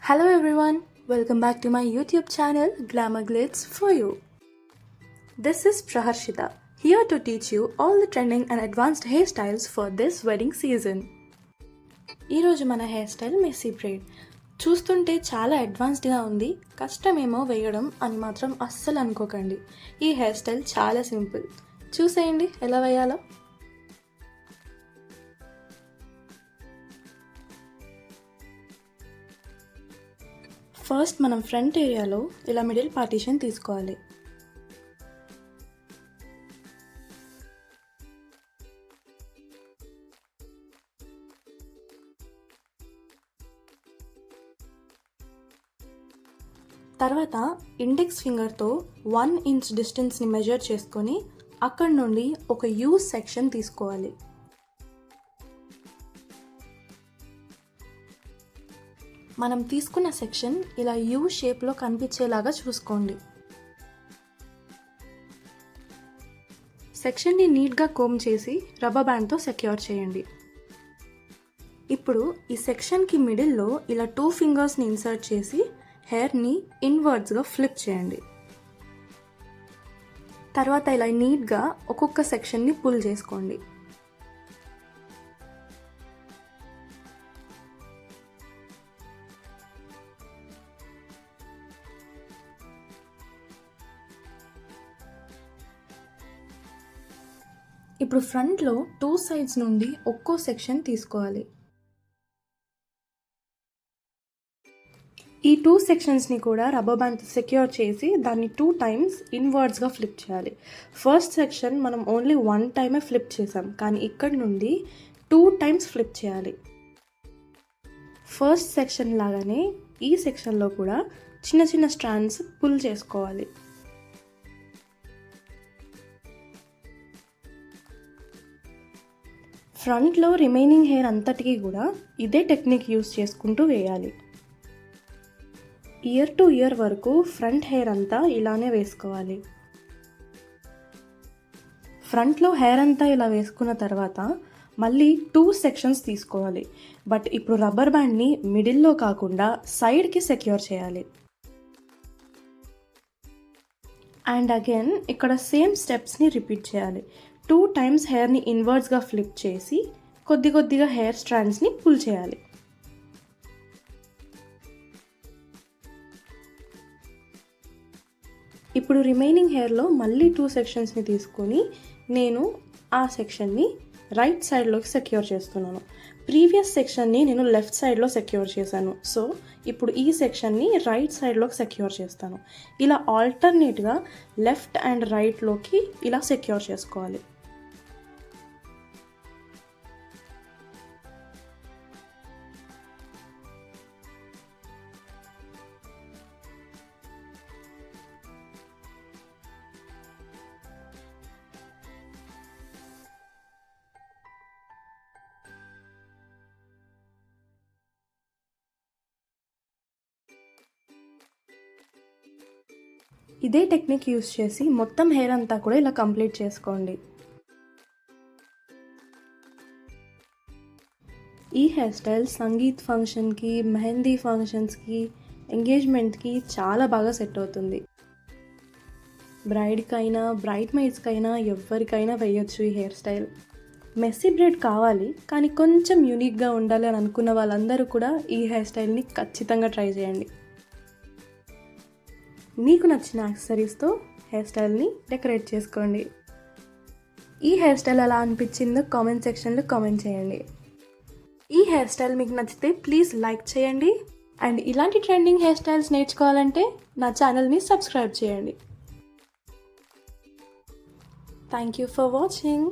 Hello everyone, welcome back to my YouTube channel Glamour Glitz for you. This is Praharshita, here to teach you all the trending and advanced hairstyles for this wedding season. ఈ రోజు మన hair style messy braid. చూస్తుంటే చాలా అడ్వాన్స్డ్గా ఉంది, కష్టమేమో వేయడం అని మాత్రం అస్సలు అనుకోకండి. ఈ హెయిర్ స్టైల్ చాలా సింపుల్, చూసేయండి ఎలా వేయాలో. ఫస్ట్ మనం ఫ్రంట్ ఏరియాలో ఇలా మిడిల్ పార్టీషన్ తీసుకోవాలి. తర్వాత ఇండెక్స్ ఫింగర్తో 1 ఇంచ్ డిస్టెన్స్ని మెజర్ చేసుకొని అక్కడి నుండి ఒక యూ సెక్షన్ తీసుకోవాలి. మనం తీసుకున్న సెక్షన్ ఇలా యూ షేప్లో కనిపించేలాగా చూసుకోండి. సెక్షన్ని నీట్గా కోమ్ చేసి రబ్బర్ బ్యాండ్తో సెక్యూర్ చేయండి. ఇప్పుడు ఈ సెక్షన్కి మిడిల్లో ఇలా 2 ఫింగర్స్ని ఇన్సర్ట్ చేసి హెయిర్ని ఇన్వర్డ్స్గా ఫ్లిప్ చేయండి. తర్వాత ఇలా నీట్గా ఒక్కొక్క సెక్షన్ని పుల్ చేసుకోండి. ఇప్పుడు ఫ్రంట్లో 2 సైడ్స్ నుండి ఒక్కో సెక్షన్ తీసుకోవాలి. ఈ 2 సెక్షన్స్ని కూడా రబ్బర్ బ్యాండ్తో సెక్యూర్ చేసి దాన్ని 2 టైమ్స్ ఇన్వర్డ్స్గా ఫ్లిప్ చేయాలి. ఫస్ట్ సెక్షన్ మనం ఓన్లీ 1 టైమే ఫ్లిప్ చేసాం, కానీ ఇక్కడ నుండి 2 టైమ్స్ ఫ్లిప్ చేయాలి. ఫస్ట్ సెక్షన్ లాగానే ఈ సెక్షన్లో కూడా చిన్న చిన్న స్ట్రాండ్స్ పుల్ చేసుకోవాలి. ఫ్రంట్లో రిమైనింగ్ హెయిర్ అంతటికీ కూడా ఇదే టెక్నిక్ యూస్ చేసుకుంటూ వేయాలి. ఇయర్ టు ఇయర్ వరకు ఫ్రంట్ హెయిర్ అంతా ఇలానే వేసుకోవాలి. ఫ్రంట్లో హెయిర్ అంతా ఇలా వేసుకున్న తర్వాత మళ్ళీ 2 సెక్షన్స్ తీసుకోవాలి. బట్ ఇప్పుడు రబ్బర్ బ్యాండ్ని మిడిల్లో కాకుండా సైడ్కి సెక్యూర్ చేయాలి. అండ్ అగైన్ ఇక్కడ సేమ్ స్టెప్స్ని రిపీట్ చేయాలి. 2 టైమ్స్ హెయిర్ని ఇన్వర్డ్స్గా ఫ్లిప్ చేసి కొద్దిగా హెయిర్ స్ట్రాండ్స్ని పుల్ చేయాలి. ఇప్పుడు రిమైనింగ్ హెయిర్లో మళ్ళీ 2 సెక్షన్స్ని తీసుకొని నేను ఆ సెక్షన్ని రైట్ సైడ్లోకి సెక్యూర్ చేస్తున్నాను. ప్రీవియస్ సెక్షన్ని నేను లెఫ్ట్ సైడ్లో సెక్యూర్ చేశాను. సో ఇప్పుడు ఈ సెక్షన్ని రైట్ సైడ్లోకి సెక్యూర్ చేస్తాను. ఇలా ఆల్టర్నేట్గా లెఫ్ట్ అండ్ రైట్లోకి ఇలా సెక్యూర్ చేసుకోవాలి. ఇదే టెక్నిక్ యూస్ చేసి మొత్తం హెయిర్ అంతా కూడా ఇలా కంప్లీట్ చేసుకోండి. ఈ హెయిర్ స్టైల్ సంగీత్ ఫంక్షన్కి, మెహందీ ఫంక్షన్స్కి, ఎంగేజ్మెంట్కి చాలా బాగా సెట్ అవుతుంది. బ్రైడ్కైనా బ్రైడ్ మెయిడ్స్కైనా ఎవరికైనా వేయొచ్చు ఈ హెయిర్ స్టైల్. మెస్సీ బ్రైడ్ కావాలి కానీ కొంచెం యూనిక్గా ఉండాలి అని అనుకున్న వాళ్ళందరూ కూడా ఈ హెయిర్ స్టైల్ని ఖచ్చితంగా ట్రై చేయండి. మీకు నచ్చిన యాక్సెసరీస్తో హెయిర్ స్టైల్ని డెకరేట్ చేసుకోండి. ఈ హెయిర్ స్టైల్ ఎలా అనిపించిందో కామెంట్ సెక్షన్లో కామెంట్ చేయండి. ఈ హెయిర్ స్టైల్ మీకు నచ్చితే ప్లీజ్ లైక్ చేయండి. అండ్ ఇలాంటి ట్రెండింగ్ హెయిర్ స్టైల్స్ నేర్చుకోవాలంటే నా ఛానల్ని సబ్స్క్రైబ్ చేయండి. Thank you for watching.